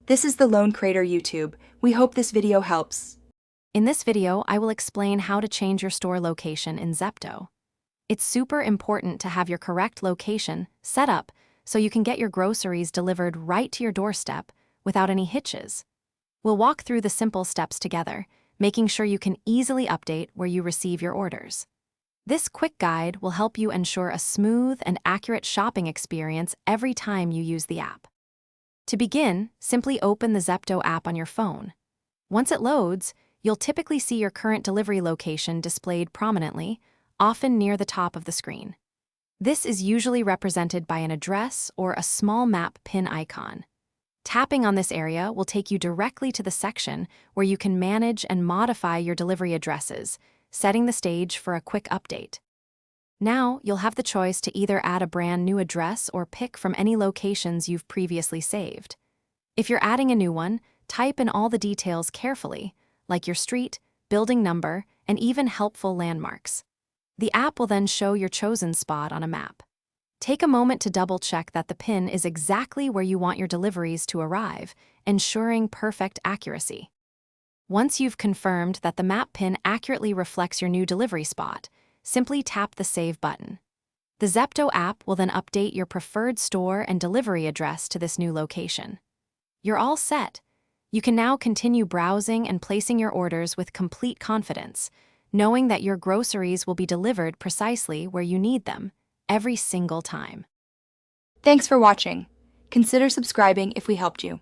This is the Lone Crater YouTube. We hope this video helps. In this video, I will explain how to change your store location in Zepto. It's super important to have your correct location set up so you can get your groceries delivered right to your doorstep without any hitches. We'll walk through the simple steps together, making sure you can easily update where you receive your orders. This quick guide will help you ensure a smooth and accurate shopping experience every time you use the app. To begin, simply open the Zepto app on your phone. Once it loads, you'll typically see your current delivery location displayed prominently, often near the top of the screen. This is usually represented by an address or a small map pin icon. Tapping on this area will take you directly to the section where you can manage and modify your delivery addresses, setting the stage for a quick update. Now, you'll have the choice to either add a brand new address or pick from any locations you've previously saved. If you're adding a new one, type in all the details carefully, like your street, building number, and even helpful landmarks. The app will then show your chosen spot on a map. Take a moment to double-check that the pin is exactly where you want your deliveries to arrive, ensuring perfect accuracy. Once you've confirmed that the map pin accurately reflects your new delivery spot, simply tap the Save button. The Zepto app will then update your preferred store and delivery address to this new location. You're all set. You can now continue browsing and placing your orders with complete confidence, knowing that your groceries will be delivered precisely where you need them, every single time. Thanks for watching. Consider subscribing if we helped you.